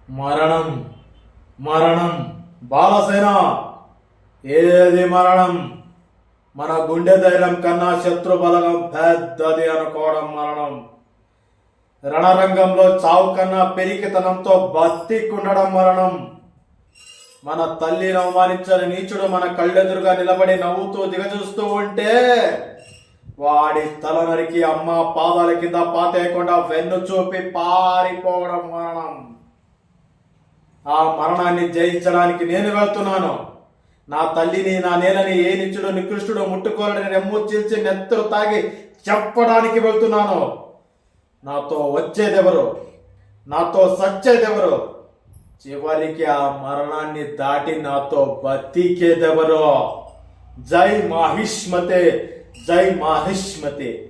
మరణం మరణం బాలసేన. ఏది మరణం? మన గుండె ధైర్యం కన్నా శత్రు బలగం పెద్దది అనుకోవడం మరణం. రణరంగంలో చావు కన్నా పెరికితనంతో బతికుండడం మరణం. మన తల్లిని అవమానించని నీచుడు మన కళ్ళెదురుగా నిలబడి నవ్వుతూ దిగజూస్తూ ఉంటే వాడి తల నరికి అమ్మ పాదాల కింద పాతేయకుండా వెన్ను చూపి పారిపోవడం మరణం. ఆ మరణాన్ని జయించడానికి నేను వెళ్తున్నాను. నా తల్లిని నా నేలని ఏ నిచ్చుడు నికృష్టుడు ముట్టుకోవాలని రెమ్ము చీల్చి నెత్తరు తాగి చెప్పడానికి వెళ్తున్నాను. నాతో వచ్చేదెవరు? నాతో సచ్చేదెవరు? చివరికి ఆ మరణాన్ని దాటి నాతో బతికేదెవరో? జై మాహిష్మతే, జై మాహిష్మతే.